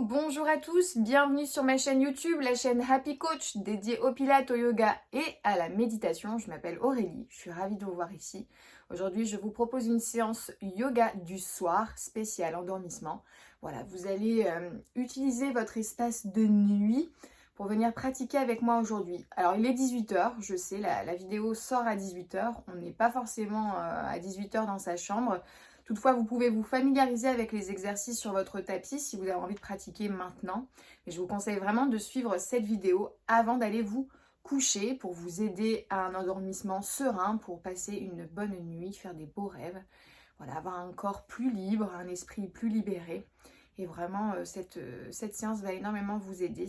bonjour à tous, bienvenue sur ma chaîne YouTube, la chaîne Happy Coach dédiée au pilates, au yoga et à la méditation. Je m'appelle Aurélie, je suis ravie de vous voir ici. Aujourd'hui, je vous propose une séance yoga du soir spéciale endormissement. Voilà, vous allez utiliser votre espace de nuit pour venir pratiquer avec moi aujourd'hui. Alors, il est 18h, je sais, la vidéo sort à 18h. On n'est pas forcément à 18h dans sa chambre. Toutefois, vous pouvez vous familiariser avec les exercices sur votre tapis si vous avez envie de pratiquer maintenant. Mais je vous conseille vraiment de suivre cette vidéo avant d'aller vous coucher pour vous aider à un endormissement serein, pour passer une bonne nuit, faire des beaux rêves. Voilà, avoir un corps plus libre, un esprit plus libéré. Et vraiment, cette séance va énormément vous aider,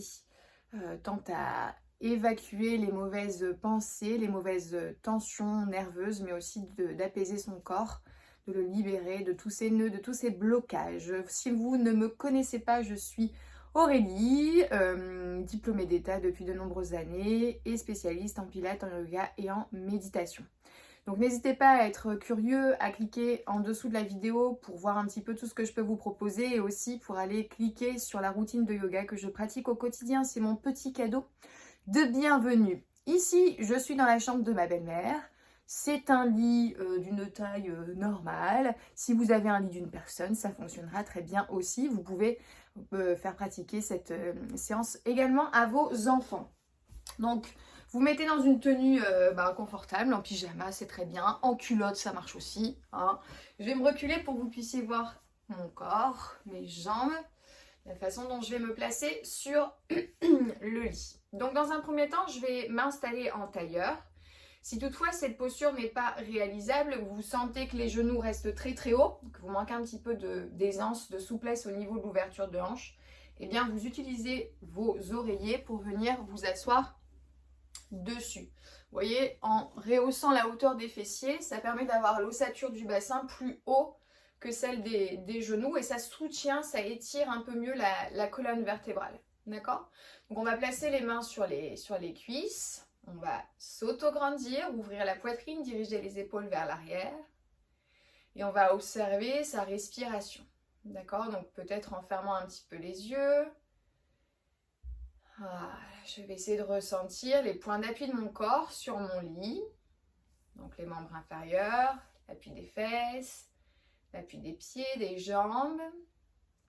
tant à évacuer les mauvaises pensées, les mauvaises tensions nerveuses, mais aussi d'apaiser son corps, de le libérer de tous ces nœuds, de tous ces blocages. Si vous ne me connaissez pas, je suis Aurélie, diplômée d'État depuis de nombreuses années et spécialiste en pilates, en yoga et en méditation. Donc n'hésitez pas à être curieux, à cliquer en dessous de la vidéo pour voir un petit peu tout ce que je peux vous proposer et aussi pour aller cliquer sur la routine de yoga que je pratique au quotidien. C'est mon petit cadeau de bienvenue. Ici, je suis dans la chambre de ma belle-mère. C'est un lit d'une taille normale. Si vous avez un lit d'une personne, ça fonctionnera très bien aussi. Vous pouvez faire pratiquer cette séance également à vos enfants. Donc, vous mettez dans une tenue confortable, en pyjama, c'est très bien. En culotte, ça marche aussi, hein. Je vais me reculer pour que vous puissiez voir mon corps, mes jambes, la façon dont je vais me placer sur le lit. Donc, dans un premier temps, je vais m'installer en tailleur. Si toutefois cette posture n'est pas réalisable, vous sentez que les genoux restent très très hauts, que vous manquez un petit peu d'aisance, de souplesse au niveau de l'ouverture de hanche, eh bien vous utilisez vos oreillers pour venir vous asseoir dessus. Vous voyez, en rehaussant la hauteur des fessiers, ça permet d'avoir l'ossature du bassin plus haut que celle des genoux et ça soutient, ça étire un peu mieux la colonne vertébrale. D'accord? Donc on va placer les mains sur les cuisses. On va s'auto-grandir, ouvrir la poitrine, diriger les épaules vers l'arrière. Et on va observer sa respiration. D'accord? Donc peut-être en fermant un petit peu les yeux. Voilà. Je vais essayer de ressentir les points d'appui de mon corps sur mon lit. Donc les membres inférieurs, l'appui des fesses, l'appui des pieds, des jambes.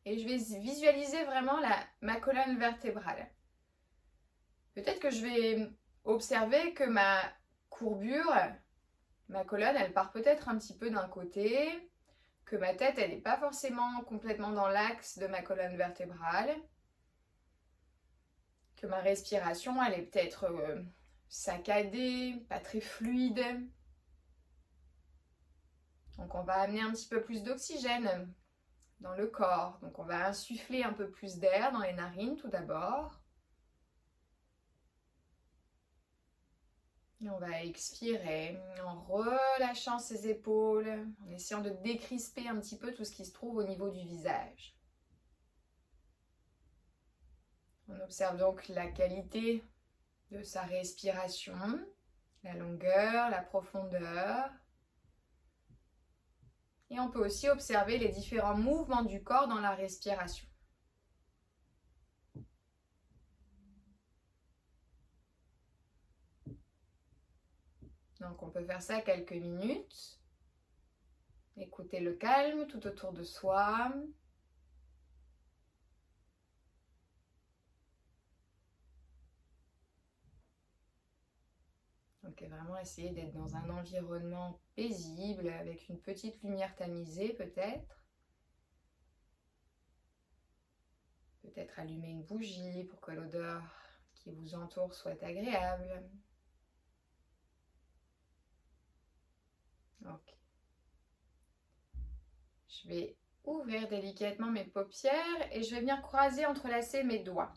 Et je vais visualiser vraiment ma colonne vertébrale. Peut-être que je vais observer que ma courbure, ma colonne, elle part peut-être un petit peu d'un côté, que ma tête, elle n'est pas forcément complètement dans l'axe de ma colonne vertébrale, que ma respiration, elle est peut-être saccadée, pas très fluide. Donc on va amener un petit peu plus d'oxygène dans le corps. Donc on va insuffler un peu plus d'air dans les narines tout d'abord. Et on va expirer en relâchant ses épaules, en essayant de décrisper un petit peu tout ce qui se trouve au niveau du visage. On observe donc la qualité de sa respiration, la longueur, la profondeur. Et on peut aussi observer les différents mouvements du corps dans la respiration. Donc on peut faire ça quelques minutes. Écouter le calme tout autour de soi. Donc vraiment essayer d'être dans un environnement paisible, avec une petite lumière tamisée peut-être. Peut-être allumer une bougie pour que l'odeur qui vous entoure soit agréable. Ok. Je vais ouvrir délicatement mes paupières et je vais venir croiser, entrelacer mes doigts.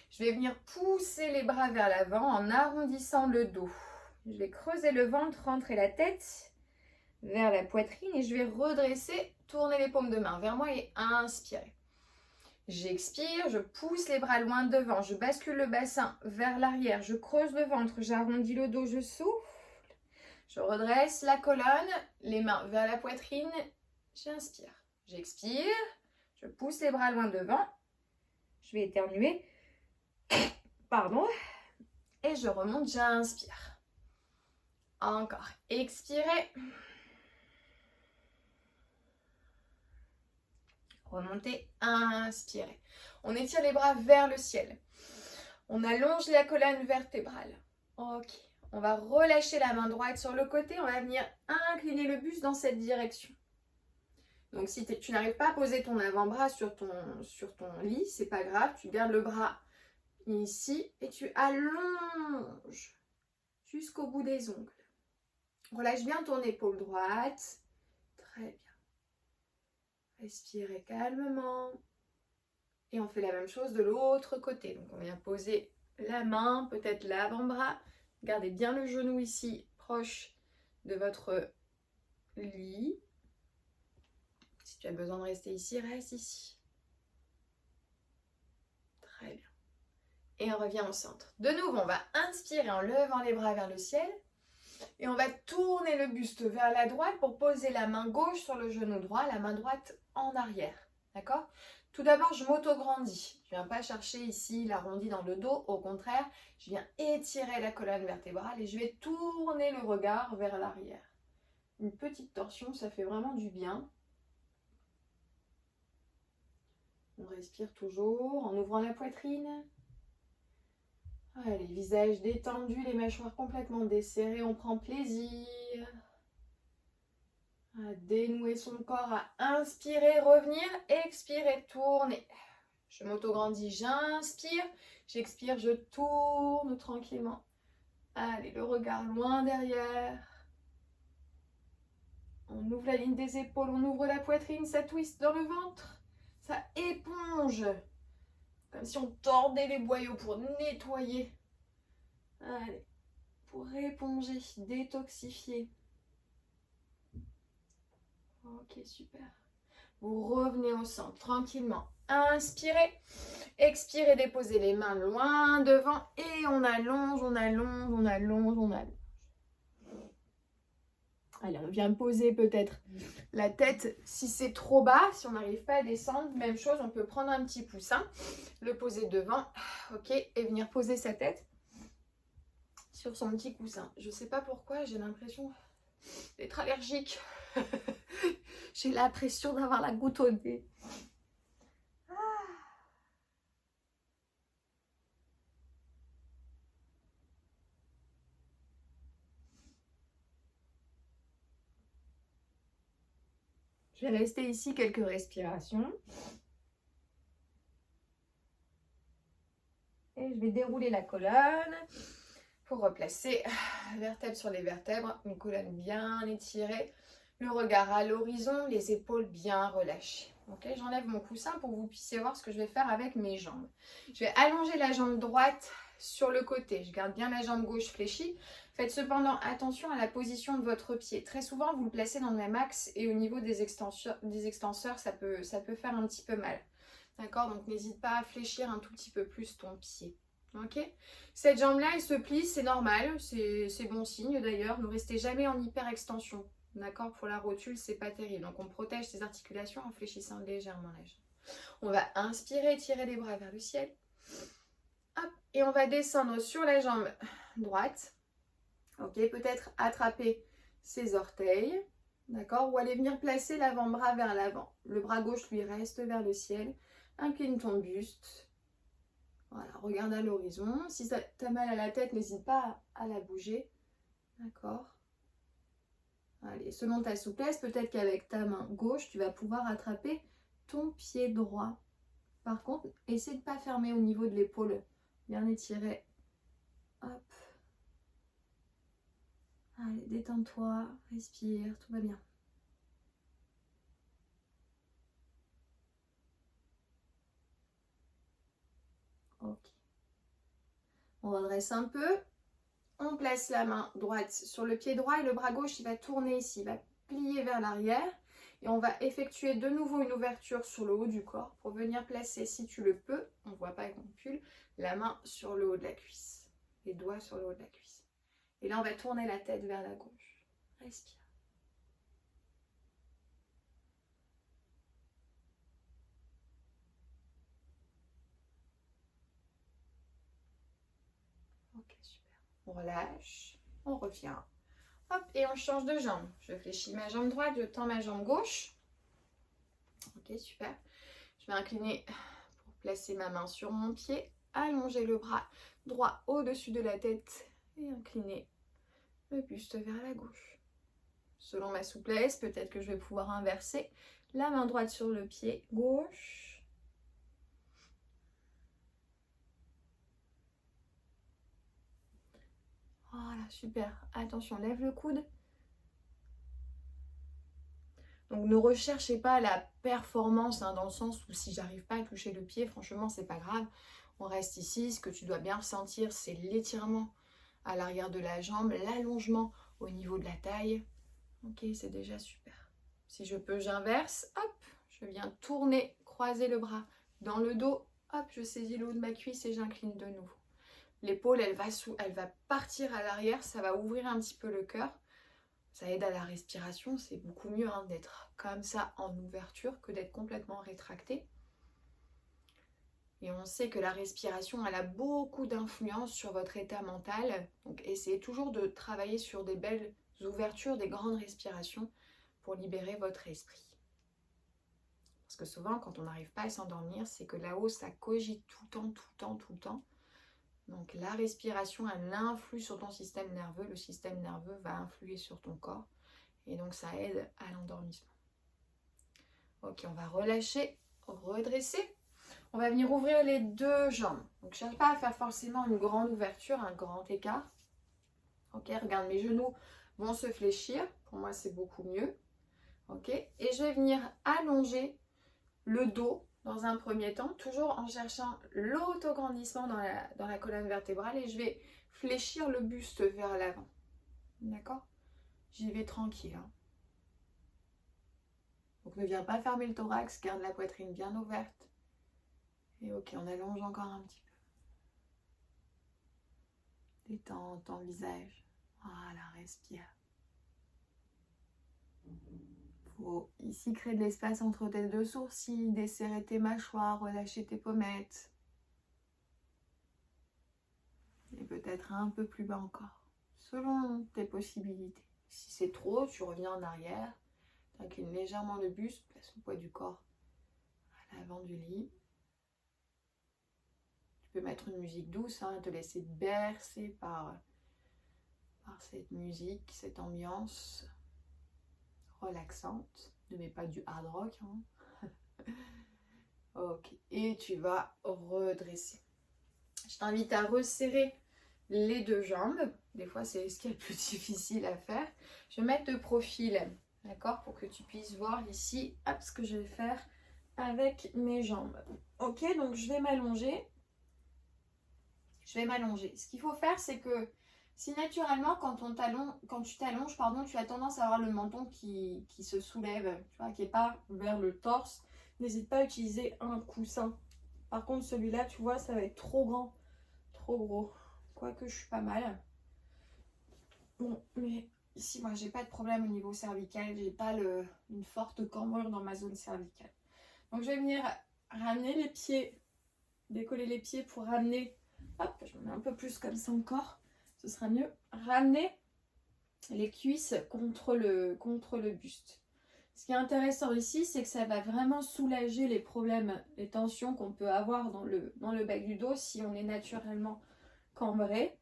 Je vais venir pousser les bras vers l'avant en arrondissant le dos. Je vais creuser le ventre, rentrer la tête vers la poitrine et je vais redresser, tourner les paumes de main vers moi et inspirer. J'expire, je pousse les bras loin devant, je bascule le bassin vers l'arrière, je creuse le ventre, j'arrondis le dos, je souffle. Je redresse la colonne, les mains vers la poitrine, j'inspire. J'expire, je pousse les bras loin devant, Je vais éternuer. Pardon. Et je remonte, j'inspire. Encore. Expirez. Remontez, inspirez. On étire les bras vers le ciel. On allonge la colonne vertébrale. Ok. On va relâcher la main droite sur le côté. On va venir incliner le buste dans cette direction. Donc si tu n'arrives pas à poser ton avant-bras sur ton lit, c'est pas grave. Tu gardes le bras ici et tu allonges jusqu'au bout des ongles. Relâche bien ton épaule droite. Très bien. Respirez calmement. Et on fait la même chose de l'autre côté. Donc on vient poser la main, peut-être l'avant-bras. Gardez bien le genou ici, proche de votre lit. Si tu as besoin de rester ici, reste ici. Très bien. Et on revient au centre. De nouveau, on va inspirer en levant les bras vers le ciel. Et on va tourner le buste vers la droite pour poser la main gauche sur le genou droit, la main droite en arrière. D'accord ? Tout d'abord, je m'auto-grandis. Je ne viens pas chercher ici l'arrondi dans le dos. Au contraire, je viens étirer la colonne vertébrale et je vais tourner le regard vers l'arrière. Une petite torsion, ça fait vraiment du bien. On respire toujours en ouvrant la poitrine. Allez, visage détendu, les mâchoires complètement desserrées. On prend plaisir à dénouer son corps, à inspirer, revenir, expirer, tourner. Je m'auto-grandis, j'inspire, j'expire, je tourne tranquillement. Allez, le regard loin derrière. On ouvre la ligne des épaules, on ouvre la poitrine, ça twist dans le ventre. Ça éponge. Comme si on tordait les boyaux pour nettoyer. Allez, pour éponger, détoxifier. Ok, super. Vous revenez au centre tranquillement. Inspirez, expirez, déposez les mains loin devant et on allonge, on allonge, on allonge, on allonge. Allez, on vient poser peut-être la tête si c'est trop bas, si on n'arrive pas à descendre. Même chose, on peut prendre un petit coussin, le poser devant, ok, et venir poser sa tête sur son petit coussin. Je ne sais pas pourquoi, j'ai l'impression d'être allergique. J'ai l'impression d'avoir la goutte au nez. Je vais rester ici quelques respirations. Et je vais dérouler la colonne pour replacer vertèbre sur les vertèbres. Une colonne bien étirée. Le regard à l'horizon, les épaules bien relâchées. Ok, j'enlève mon coussin pour que vous puissiez voir ce que je vais faire avec mes jambes. Je vais allonger la jambe droite sur le côté. Je garde bien la jambe gauche fléchie. Faites cependant attention à la position de votre pied. Très souvent, vous le placez dans le même axe et au niveau des extenseurs, ça peut faire un petit peu mal. D'accord? Donc, n'hésite pas à fléchir un tout petit peu plus ton pied. Ok? Cette jambe-là, elle se plie, c'est normal. C'est bon signe d'ailleurs. Ne restez jamais en hyperextension. D'accord? Pour la rotule, c'est pas terrible. Donc, on protège ses articulations en fléchissant légèrement la jambe. On va inspirer, tirer les bras vers le ciel. Hop, et on va descendre sur la jambe droite. Ok, peut-être attraper ses orteils. D'accord? Ou aller venir placer l'avant-bras vers l'avant. Le bras gauche, lui, reste vers le ciel. Incline ton buste. Voilà, regarde à l'horizon. Si tu as mal à la tête, n'hésite pas à la bouger. D'accord? Allez, selon ta souplesse, peut-être qu'avec ta main gauche, tu vas pouvoir attraper ton pied droit. Par contre, essaie de ne pas fermer au niveau de l'épaule. Bien étirer. Hop. Allez, détends-toi, respire, tout va bien. Ok. On redresse un peu. On place la main droite sur le pied droit et le bras gauche, il va tourner ici, il va plier vers l'arrière. Et on va effectuer de nouveau une ouverture sur le haut du corps pour venir placer, si tu le peux, on ne voit pas avec mon pull, la main sur le haut de la cuisse. Les doigts sur le haut de la cuisse. Et là, on va tourner la tête vers la gauche. Respire. on relâche, on revient. Hop, et on change de jambe. Je fléchis ma jambe droite, je tends ma jambe gauche. Ok, super. Je vais incliner pour placer ma main sur mon pied, allonger le bras droit au-dessus de la tête et incliner le buste vers la gauche. Selon ma souplesse, peut-être que je vais pouvoir inverser la main droite sur le pied gauche. Voilà, super. Attention, lève le coude. Donc ne recherchez pas la performance dans le sens où si j'arrive pas à toucher le pied, franchement, c'est pas grave. On reste ici. Ce que tu dois bien ressentir, c'est l'étirement à l'arrière de la jambe, l'allongement au niveau de la taille. Ok, c'est déjà super. Si je peux, j'inverse. Hop, je viens tourner, croiser le bras dans le dos. Hop, je saisis le haut de ma cuisse et j'incline de nouveau. L'épaule, elle va partir à l'arrière, ça va ouvrir un petit peu le cœur. Ça aide à la respiration, c'est beaucoup mieux d'être comme ça en ouverture que d'être complètement rétracté. Et on sait que la respiration, elle a beaucoup d'influence sur votre état mental. Donc essayez toujours de travailler sur des belles ouvertures, des grandes respirations pour libérer votre esprit. Parce que souvent, quand on n'arrive pas à s'endormir, c'est que là-haut, ça cogite tout le temps, tout le temps, tout le temps. Donc la respiration, elle influe sur ton système nerveux. Le système nerveux va influer sur ton corps. Et donc ça aide à l'endormissement. Ok, on va relâcher, redresser. On va venir ouvrir les deux jambes. Donc je ne cherche pas à faire forcément une grande ouverture, un grand écart. Ok, regarde, mes genoux vont se fléchir. Pour moi, c'est beaucoup mieux. Ok, et je vais venir allonger le dos dans un premier temps, toujours en cherchant l'autograndissement dans la colonne vertébrale, et je vais fléchir le buste vers l'avant. D'accord? J'y vais tranquille. Donc ne viens pas fermer le thorax, garde la poitrine bien ouverte. Et ok, on allonge encore un petit peu. Détends ton visage. Voilà, respire. Faut ici créer de l'espace entre tes deux sourcils, desserrer tes mâchoires, relâcher tes pommettes. Et peut-être un peu plus bas encore, selon tes possibilités. Si c'est trop, tu reviens en arrière, tu inclines légèrement le buste, place le poids du corps à l'avant du lit. Tu peux mettre une musique douce, te laisser bercer par cette musique, cette ambiance relaxante. Ne mets pas du hard rock. Ok, et tu vas redresser. Je t'invite à resserrer les deux jambes. Des fois, c'est ce qui est le plus difficile à faire. Je vais mettre de profil, d'accord, pour que tu puisses voir ici, hop, ce que je vais faire avec mes jambes. Ok, donc je vais m'allonger. Ce qu'il faut faire, c'est que si naturellement, quand tu t'allonges, tu as tendance à avoir le menton qui se soulève, tu vois, qui n'est pas vers le torse, n'hésite pas à utiliser un coussin. Par contre, celui-là, tu vois, ça va être trop grand, trop gros. Quoique je suis pas mal. Bon, mais ici, moi, j'ai pas de problème au niveau cervical. J'ai pas une forte cambrure dans ma zone cervicale. Donc, je vais venir ramener les pieds, décoller les pieds pour ramener. Hop, je me mets un peu plus comme ça encore. Ce sera mieux. Ramener les cuisses contre le buste. Ce qui est intéressant ici, c'est que ça va vraiment soulager les problèmes, les tensions qu'on peut avoir dans le bas du dos si on est naturellement cambré.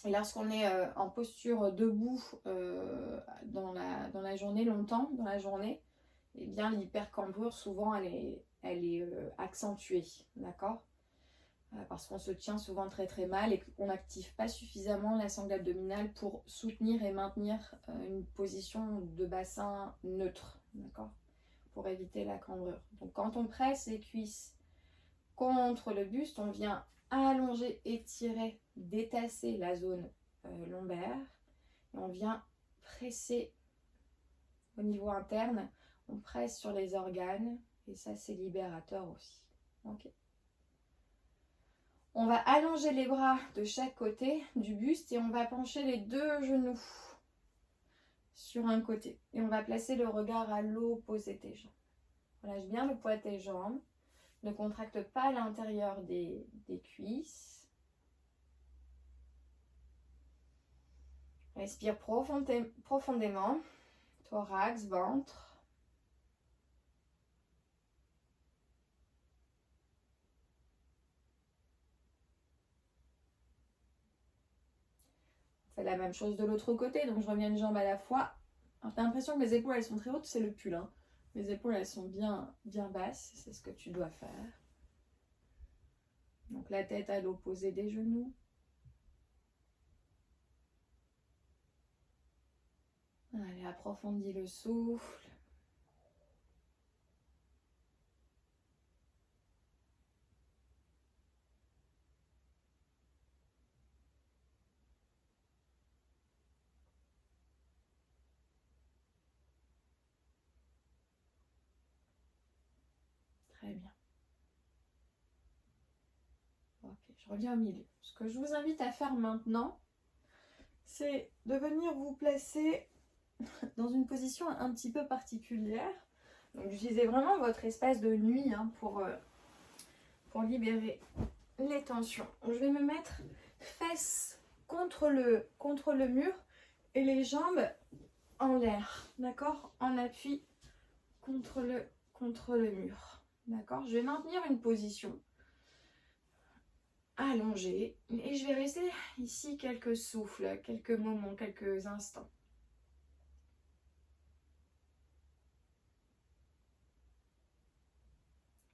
Et lorsqu'on est en posture debout dans la journée, longtemps dans la journée, eh bien l'hypercambrure, souvent, elle est accentuée, d'accord? Parce qu'on se tient souvent très très mal et qu'on n'active pas suffisamment la sangle abdominale pour soutenir et maintenir une position de bassin neutre, d'accord? Pour éviter la cambrure. Donc quand on presse les cuisses contre le buste, on vient allonger, étirer, détasser la zone lombaire et on vient presser au niveau interne, on presse sur les organes et ça c'est libérateur aussi. Ok. On va allonger les bras de chaque côté du buste et on va pencher les deux genoux sur un côté. Et on va placer le regard à l'opposé des jambes. Relâche bien le poids de tes jambes. Ne contracte pas l'intérieur des cuisses. Respire profondément. Thorax, ventre. On fait la même chose de l'autre côté, donc je reviens une jambe à la fois. Alors, t'as l'impression que mes épaules elles sont très hautes, c'est le pull. Hein. Mes épaules elles sont bien basses, c'est ce que tu dois faire. Donc la tête à l'opposé des genoux. Allez, approfondis le souffle. Très bien. Ok, je reviens au milieu. Ce que je vous invite à faire maintenant, c'est de venir vous placer dans une position un petit peu particulière. Donc utilisez vraiment votre espace de nuit hein, pour libérer les tensions. Je vais me mettre fesses contre le mur et les jambes en l'air, d'accord? En appui contre le mur, d'accord? Je vais maintenir une position allongée et je vais rester ici quelques souffles, quelques moments, quelques instants.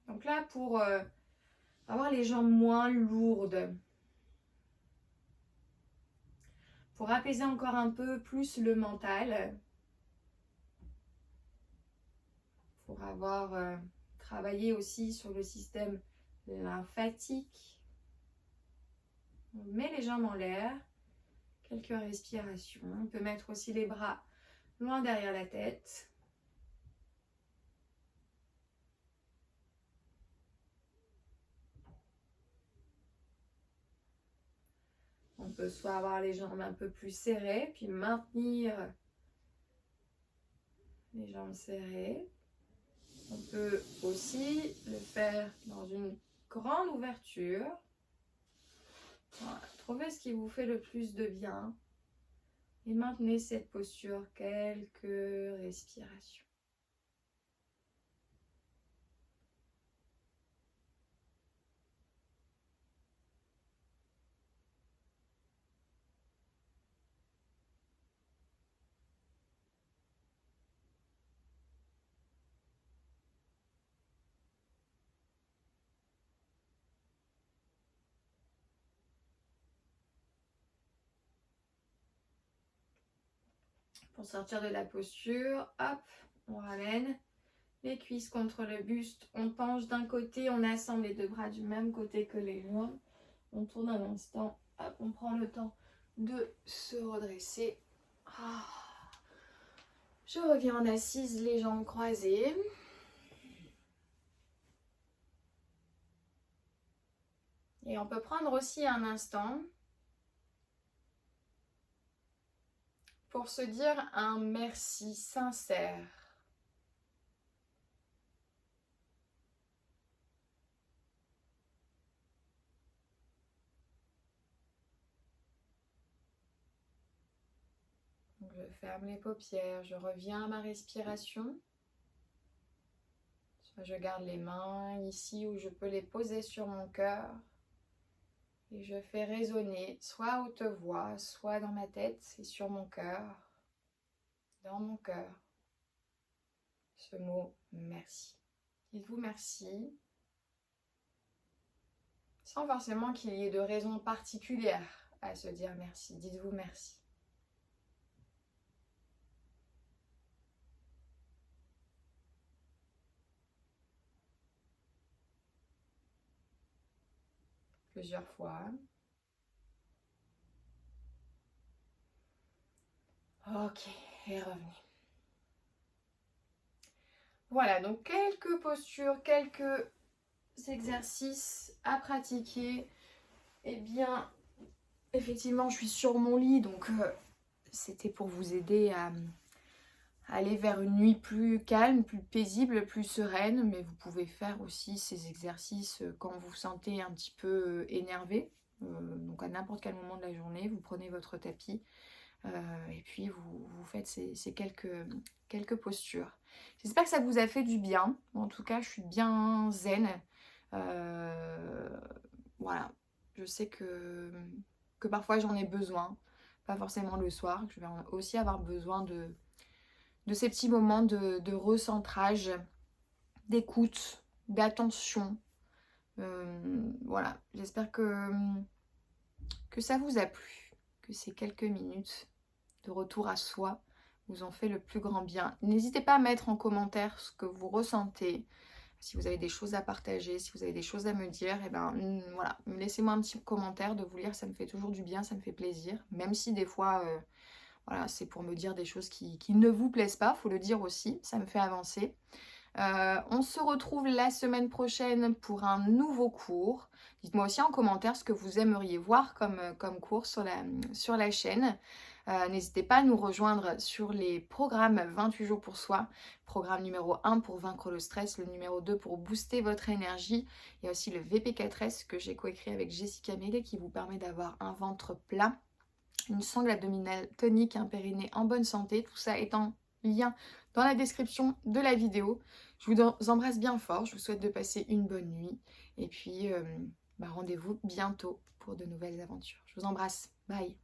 Donc là, pour avoir les jambes moins lourdes, pour apaiser encore un peu plus le mental, pour avoir travaillé aussi sur le système lymphatique. On met les jambes en l'air, quelques respirations. On peut mettre aussi les bras loin derrière la tête. On peut soit avoir les jambes un peu plus serrées, puis maintenir les jambes serrées. On peut aussi le faire dans une grande ouverture. Voilà. Trouvez ce qui vous fait le plus de bien. Et maintenez cette posture quelques respirations. Pour sortir de la posture, hop, on ramène les cuisses contre le buste. On penche d'un côté, on assemble les deux bras du même côté que les jambes. On tourne un instant, hop, on prend le temps de se redresser. Ah. Je reviens en assise, les jambes croisées. Et on peut prendre aussi un instant pour se dire un merci sincère. Donc je ferme les paupières, je reviens à ma respiration. Soit je garde les mains ici où je peux les poser sur mon cœur. Et je fais résonner, soit à haute voix, soit dans ma tête et sur mon cœur, dans mon cœur, ce mot merci. Dites-vous merci, sans forcément qu'il y ait de raison particulière à se dire merci. Dites-vous merci. Plusieurs fois. Ok, et revenez. Voilà, donc quelques postures, quelques exercices à pratiquer. Eh bien, effectivement, je suis sur mon lit, donc c'était pour vous aider à aller vers une nuit plus calme, plus paisible, plus sereine. Mais vous pouvez faire aussi ces exercices quand vous vous sentez un petit peu énervé. Donc à n'importe quel moment de la journée, vous prenez votre tapis, Et puis vous faites ces quelques postures. J'espère que ça vous a fait du bien. En tout cas, je suis bien zen. Voilà, je sais que parfois j'en ai besoin, pas forcément le soir, que je vais aussi avoir besoin de ces petits moments de recentrage, d'écoute, d'attention. Voilà, j'espère que ça vous a plu, que ces quelques minutes de retour à soi vous ont fait le plus grand bien. N'hésitez pas à mettre en commentaire ce que vous ressentez. Si vous avez des choses à partager, si vous avez des choses à me dire, et ben voilà, laissez-moi un petit commentaire, de vous lire, ça me fait toujours du bien, ça me fait plaisir. Même si des fois, voilà, c'est pour me dire des choses qui ne vous plaisent pas, faut le dire aussi, ça me fait avancer. On se retrouve la semaine prochaine pour un nouveau cours. Dites-moi aussi en commentaire ce que vous aimeriez voir comme cours sur la chaîne. N'hésitez pas à nous rejoindre sur les programmes 28 jours pour soi. Programme numéro 1 pour vaincre le stress, le numéro 2 pour booster votre énergie. Il y a aussi le VP4S que j'ai coécrit avec Jessica Mele qui vous permet d'avoir un ventre plat, une sangle abdominale tonique, un périnée en bonne santé. Tout ça est en lien dans la description de la vidéo. Je vous embrasse bien fort, je vous souhaite de passer une bonne nuit. Et puis, rendez-vous bientôt pour de nouvelles aventures. Je vous embrasse, bye!